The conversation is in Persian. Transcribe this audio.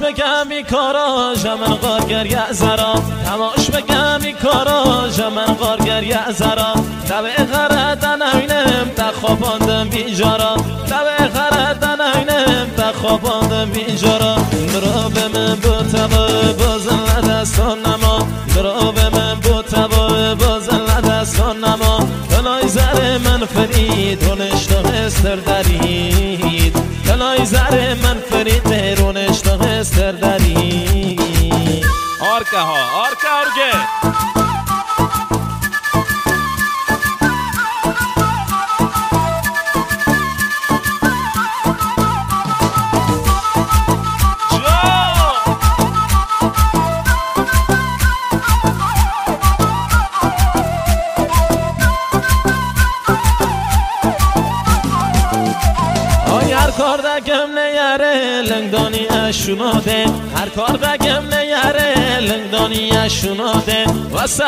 بگم بی کارا جمن قارگر یا زرا تماش بگم بی کارا جمن قارگر یا زرا تبع غردن اینم تخواباندم بیجارا تبع غردن اینم تخواباندم بیجارا درا به من بو تبا بازن دستان نما درا به من بو تبا بازن دستان نما تلای زر من فرید رونشت استر درید تلای زر من فرید رونشت استر درید آرکه ها آرکه هر کار بگم نیاره لنگدانی اشوناده هر کار بگم نیاره لنگدانی اشوناده و سر